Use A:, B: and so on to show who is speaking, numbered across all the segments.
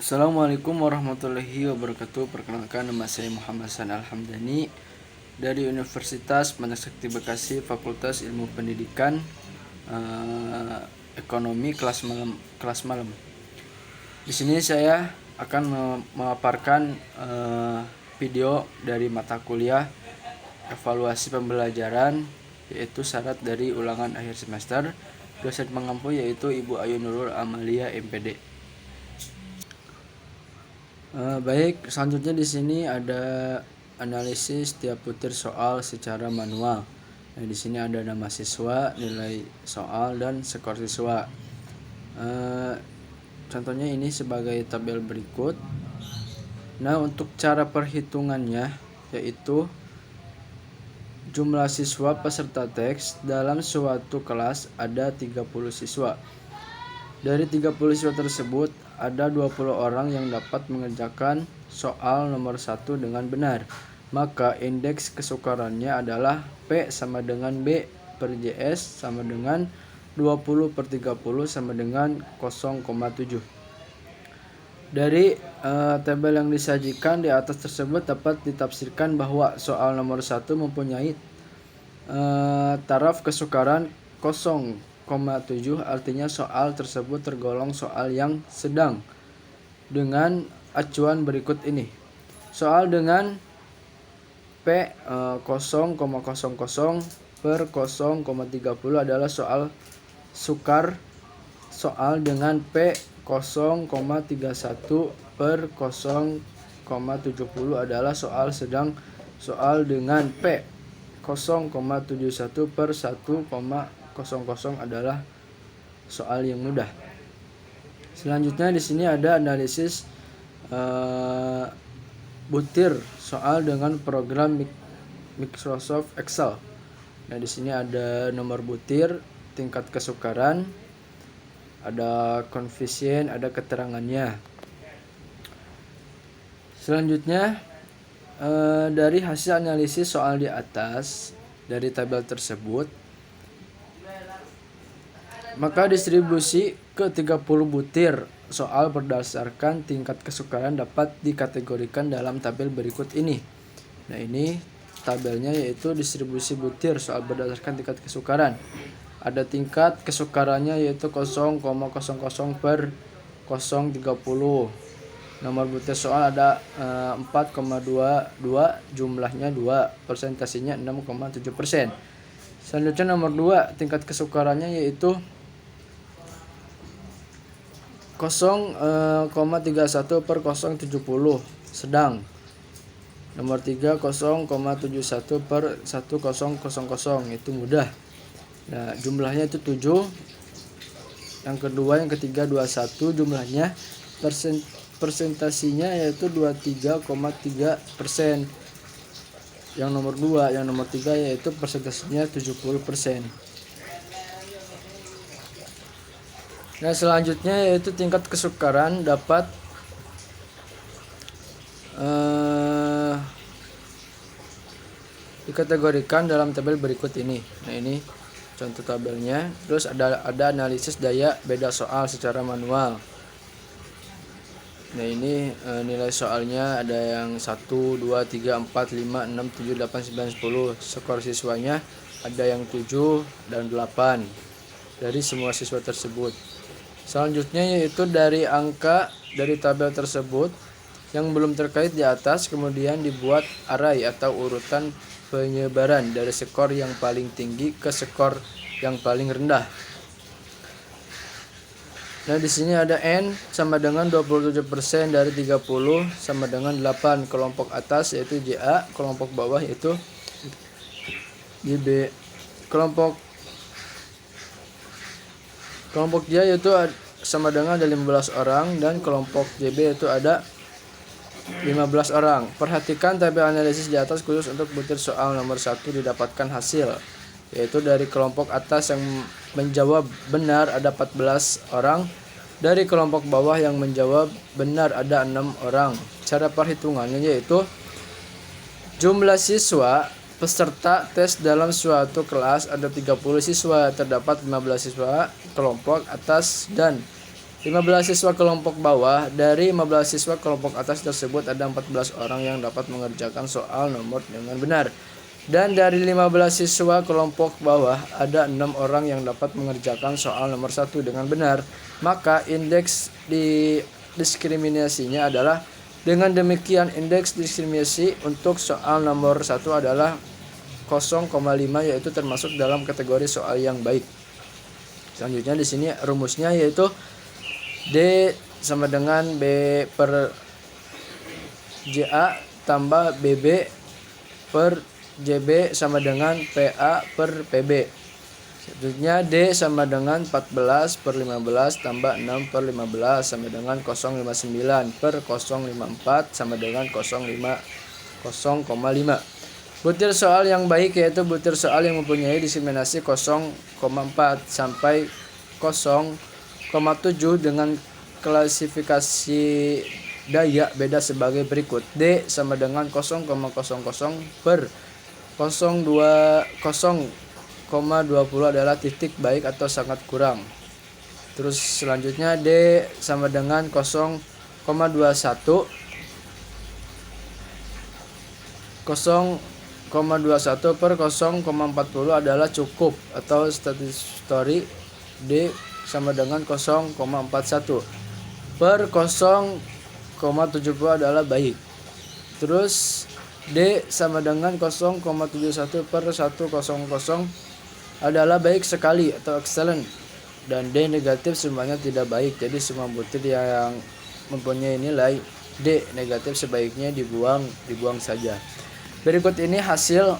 A: Assalamualaikum warahmatullahi wabarakatuh. Perkenalkan, nama saya Muhammad Hasan Al-Hamdani dari Universitas Manasakti Bekasi, Fakultas Ilmu Pendidikan, Ekonomi kelas malam. Di sini saya akan memaparkan video dari mata kuliah evaluasi pembelajaran, yaitu syarat dari ulangan akhir semester. Dosen pengampu yaitu Ibu Ayu Nurul Amalia MPD. Baik, selanjutnya di sini ada analisis tiap butir soal secara manual. Nah, di sini ada nama siswa, nilai soal, dan skor siswa. Contohnya ini sebagai tabel berikut. Nah, untuk cara perhitungannya yaitu jumlah siswa peserta teks dalam suatu kelas ada 30 siswa. Dari 30 siswa tersebut, ada 20 orang yang dapat mengerjakan soal nomor 1 dengan benar. Maka indeks kesukarannya adalah P sama dengan B per JS sama dengan 20 per 30 sama dengan 0,7. Dari tabel yang disajikan di atas tersebut dapat ditafsirkan bahwa soal nomor 1 mempunyai taraf kesukaran 0,7, artinya soal tersebut tergolong soal yang sedang. Dengan acuan berikut ini. Soal dengan P 0,00 per 0,30 adalah soal sukar. Soal dengan P 0,31 per 0,70 adalah soal sedang. Soal dengan P 0,71 per 1,00 adalah soal yang mudah. Selanjutnya di sini ada analisis butir soal dengan program Microsoft Excel. Nah, di sini ada nomor butir, tingkat kesukaran, ada koefisien, ada keterangannya. Selanjutnya dari hasil analisis soal di atas dari tabel tersebut, maka distribusi ke 30 butir soal berdasarkan tingkat kesukaran dapat dikategorikan dalam tabel berikut ini. Nah, ini tabelnya yaitu distribusi butir soal berdasarkan tingkat kesukaran. Ada tingkat kesukarannya yaitu 0,00 per 0,30. Nomor butir soal ada 4,22, jumlahnya 2, persentasenya 6,7%. Selanjutnya nomor 2, tingkat kesukarannya yaitu 0,31 per 0,70, sedang. Nomor 3, 0,71 per 1,000, itu mudah. Nah, jumlahnya itu 7. Yang kedua, yang ketiga 21, jumlahnya persentasinya yaitu 23,3%. Yang nomor 2, yang nomor 3 yaitu persentasinya 70%. Nah, selanjutnya yaitu tingkat kesukaran dapat dikategorikan dalam tabel berikut ini. Nah, ini contoh tabelnya. Terus ada analisis daya beda soal secara manual. Nah, ini nilai soalnya ada yang 1, 2, 3, 4, 5, 6, 7, 8, 9, 10. Skor siswanya ada yang 7 dan 8 dari semua siswa tersebut. Selanjutnya yaitu dari angka dari tabel tersebut yang belum terkait di atas, kemudian dibuat array atau urutan penyebaran dari skor yang paling tinggi ke skor yang paling rendah. Nah, di sini ada N sama dengan 27% dari 30 sama dengan 8. Kelompok atas yaitu JA, kelompok bawah yaitu JB. Kelompok J yaitu sama dengan ada 15 orang dan kelompok JB itu ada 15 orang. Perhatikan tabel analisis di atas khusus untuk butir soal nomor 1 didapatkan hasil, yaitu dari kelompok atas yang menjawab benar ada 14 orang, dari kelompok bawah yang menjawab benar ada 6 orang. Cara perhitungannya yaitu jumlah siswa peserta tes dalam suatu kelas ada 30 siswa, terdapat 15 siswa kelompok atas dan 15 siswa kelompok bawah. Dari 15 siswa kelompok atas tersebut ada 14 orang yang dapat mengerjakan soal nomor dengan benar. Dan dari 15 siswa kelompok bawah ada 6 orang yang dapat mengerjakan soal nomor 1 dengan benar. Maka indeks diskriminasinya adalah, dengan demikian indeks diskriminasi untuk soal nomor 1 adalah 0,5, yaitu termasuk dalam kategori soal yang baik. Selanjutnya di sini rumusnya yaitu D sama dengan B per JA tambah BB per JB sama dengan PA per PB. Selanjutnya D sama dengan 14 per 15 tambah 6 per 15 sama dengan 0,59 per 0,54 sama dengan 0,5. Butir soal yang baik yaitu butir soal yang mempunyai diskriminasi 0,4 sampai 0,7 dengan klasifikasi daya beda sebagai berikut. D sama dengan 0,00 per 0,20 adalah titik baik atau sangat kurang. Terus selanjutnya D sama dengan 0,21 per 0,40 adalah cukup atau statutory. D sama dengan 0,41 per 0,70 adalah baik. Terus D sama dengan 0,71 per 100 adalah baik sekali atau excellent. Dan D negatif semuanya tidak baik. Jadi semua butir yang mempunyai nilai D negatif sebaiknya dibuang saja. Berikut ini hasil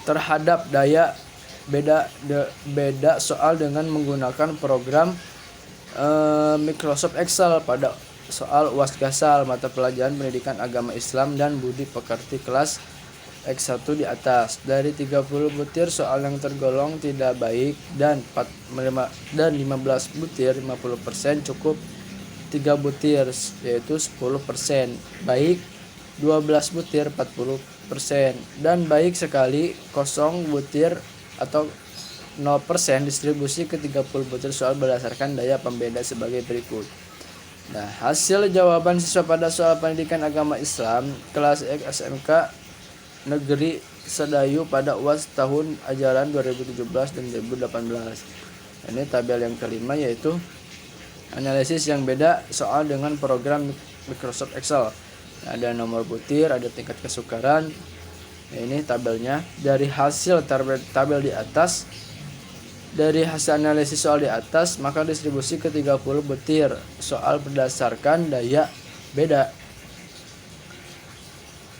A: terhadap daya beda soal dengan menggunakan program Microsoft Excel pada soal UAS Gasal mata pelajaran Pendidikan Agama Islam dan Budi Pekerti kelas X1 di atas. Dari 30 butir soal yang tergolong tidak baik dan 15 butir 50% cukup 3 butir yaitu 10%, baik 12 butir 40%, dan baik sekali 0 butir atau 0% distribusi ke 30 butir soal berdasarkan daya pembeda sebagai berikut. Nah, hasil jawaban siswa pada soal pendidikan agama Islam kelas X SMK Negeri Sedayu pada UAS tahun ajaran 2017 dan 2018. Ini tabel yang kelima yaitu analisis yang beda soal dengan program Microsoft Excel. Ada nomor butir, ada tingkat kesukaran. Nah, ini tabelnya. Dari hasil tabel di atas, dari hasil analisis soal di atas, maka distribusi ke 30 butir soal berdasarkan daya beda.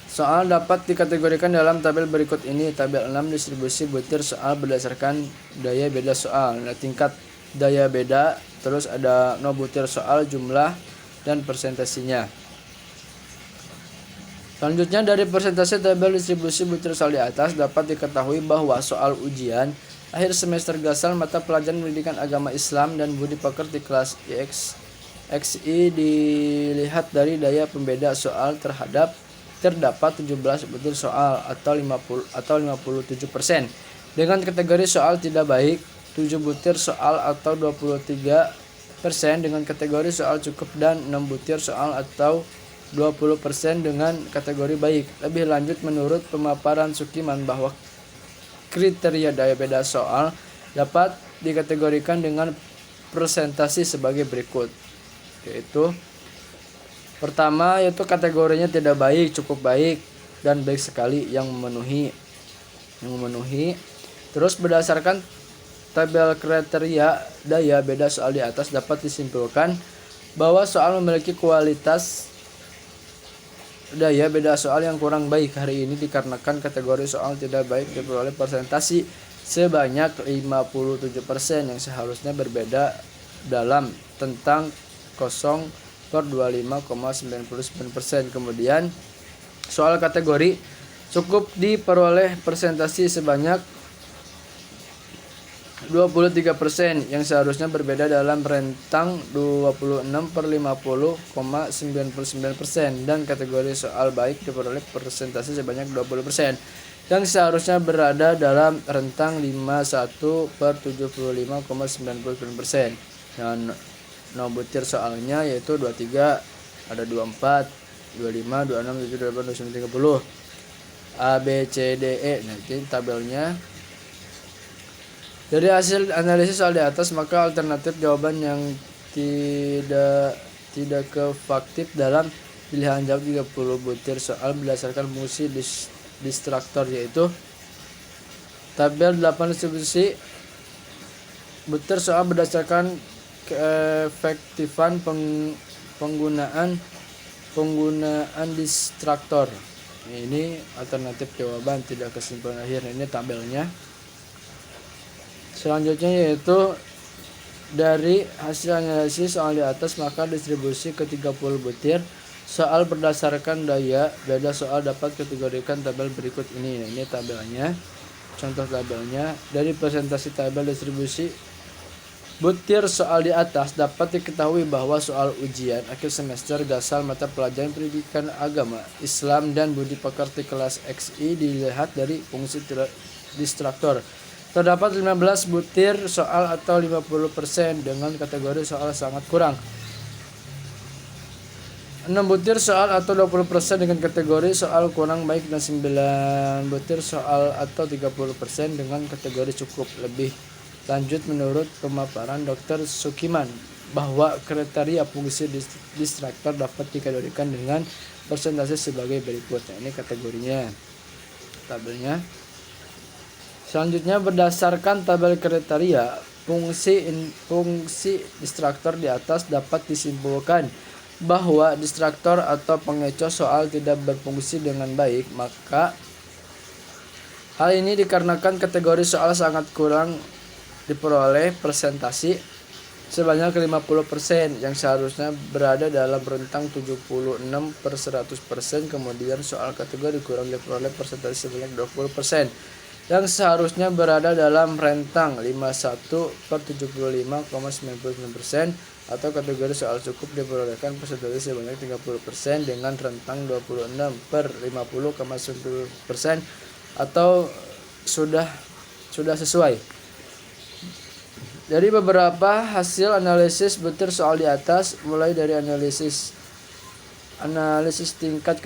A: Soal dapat dikategorikan dalam tabel berikut ini. Tabel 6 distribusi butir soal berdasarkan daya beda soal. Nah, tingkat daya beda, terus ada butir soal, jumlah, dan persentasinya. Selanjutnya dari persentase tabel distribusi butir soal di atas dapat diketahui bahwa soal ujian akhir semester Gasal mata pelajaran Pendidikan Agama Islam dan Budi Pekerti kelas XI dilihat dari daya pembeda soal terdapat 17 butir soal atau 57%. Dengan kategori soal tidak baik 7 butir soal atau 23%, dengan kategori soal cukup, dan 6 butir soal atau 20% dengan kategori baik. Lebih lanjut, menurut pemaparan Sukiman bahwa kriteria daya beda soal dapat dikategorikan dengan presentasi sebagai berikut. Yaitu pertama yaitu kategorinya tidak baik, cukup baik, dan baik sekali yang memenuhi. Terus berdasarkan tabel kriteria daya beda soal di atas dapat disimpulkan bahwa soal memiliki kualitas daya beda soal yang kurang baik hari ini dikarenakan kategori soal tidak baik diperoleh persentasi sebanyak 57% yang seharusnya berbeda dalam tentang 0,25,99%. Kemudian soal kategori cukup diperoleh persentasi sebanyak 23% yang seharusnya berbeda dalam rentang 26/50,99%, dan kategori soal baik diperoleh persentase sebanyak 20% yang seharusnya berada dalam rentang 51/75,99%. Dan no butir soalnya yaitu 23, ada 24, 25, 26, 27, 28, 29, 30. A, B, C, D, E. Nah, ini tabelnya. Dari hasil analisis soal di atas, maka alternatif jawaban yang tidak kefaktif dalam pilihan jawab 30 butir soal berdasarkan fungsi distraktor, yaitu tabel 8 distribusi butir soal berdasarkan keefektifan penggunaan distraktor. Ini alternatif jawaban, tidak kesimpulan akhir. Ini tabelnya. Selanjutnya yaitu dari hasil analisis soal di atas, maka distribusi ke 30 butir soal berdasarkan daya beda soal dapat kategorikan tabel berikut ini. Nah, ini tabelnya, contoh tabelnya. Dari presentasi tabel distribusi butir soal di atas dapat diketahui bahwa soal ujian akhir semester Gasal mata pelajaran pendidikan agama, Islam, dan budi pekerti kelas XI dilihat dari fungsi distraktor. Terdapat 15 butir soal atau 50% dengan kategori soal sangat kurang. 6 butir soal atau 20% dengan kategori soal kurang baik, dan 9 butir soal atau 30% dengan kategori cukup lebih. Lanjut, menurut pemaparan Dr. Sukiman bahwa kriteria fungsi distraktor dapat dikategorikan dengan persentase sebagai berikut. Nah, ini kategorinya, tabelnya. Selanjutnya, berdasarkan tabel kriteria fungsi distraktor di atas dapat disimpulkan bahwa distraktor atau pengecoh soal tidak berfungsi dengan baik. Maka hal ini dikarenakan kategori soal sangat kurang diperoleh presentasi sebanyak 50% yang seharusnya berada dalam rentang 76/100%. Kemudian soal kategori kurang diperoleh presentasi sebanyak 20% yang seharusnya berada dalam rentang 51/75,99%, atau kategori soal cukup diperolehkan presentasi sebanyak 30% dengan rentang 26/50,90%, atau sudah sesuai. Dari beberapa hasil analisis butir soal di atas, mulai dari analisis tingkat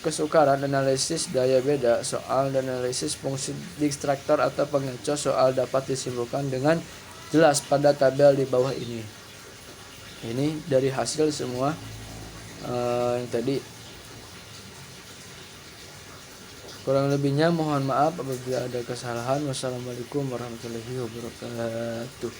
A: kesukaran, analisis daya beda soal, dan analisis fungsi distraktor atau pengecoh soal dapat disimpulkan dengan jelas pada tabel di bawah ini. Ini dari hasil semua yang tadi. Kurang lebihnya mohon maaf apabila ada kesalahan. Wassalamualaikum warahmatullahi wabarakatuh.